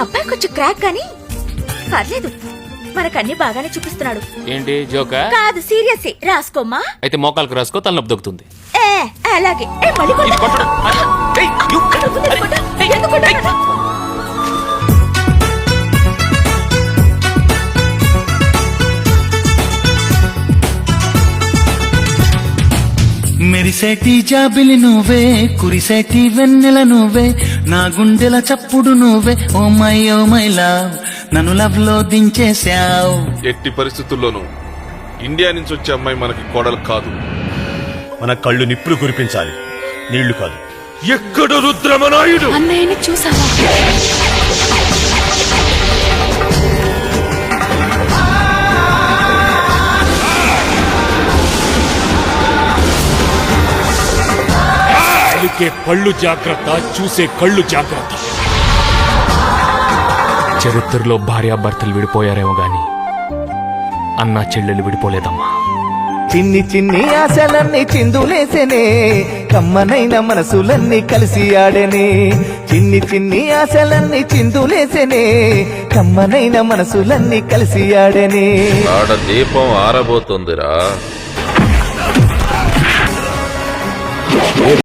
అబ్బాయి కొంచెం క్రాక్ కానీ పర్లేదు, మనకన్ని బాగానే చూపిస్తున్నాడు. ఏంటి జోకా? కాదు, సీరియస్. రాసుకోమ్మా. అయితే మోకాలకు రాసుకో, తలనొప్పి దొక్కుతుంది. అలాగే. మళ్ళీ కొట్టు. ఎందుకు కొట్టావు? మెరిసేటి జాబిలి నువ్వే, కురిసేటి వెన్నెల నువ్వే, నా గుండెల చప్పుడు నువ్వే. ఓ మై లవ్, నన్ను లవ్ లో దించేశావు. ఎట్టి పరిస్థితుల్లోనూ ఇండియా నుంచి వచ్చే అమ్మాయి మనకి కోడలు కాదు. మన కళ్ళు నిప్పులు కురిపించాలి, నీళ్లు కాదు. ఎక్కడ రుద్రమనాయుడు? అన్నయ్యని చూసావా? పళ్ళు జాగ్రత్త, చూసే కళ్ళు జాగ్రత్త. చరిత్రలో భార్యాభర్తలు విడిపోయారేమో గాని అన్నా చెల్లెలు విడిపోలేదమ్మా. చిన్ని చిన్ని ఆశలన్నీ చిందులేసేనే, కమ్మనైన మనసులన్నీ కలిసి ఆడనే. చిన్ని చిన్ని ఆశలన్నీ చిందులేసేనే, కమ్మనైన మనసులన్నీ కలిసి ఆడనే. ఆడ దీపం ఆరబోతుందిరా.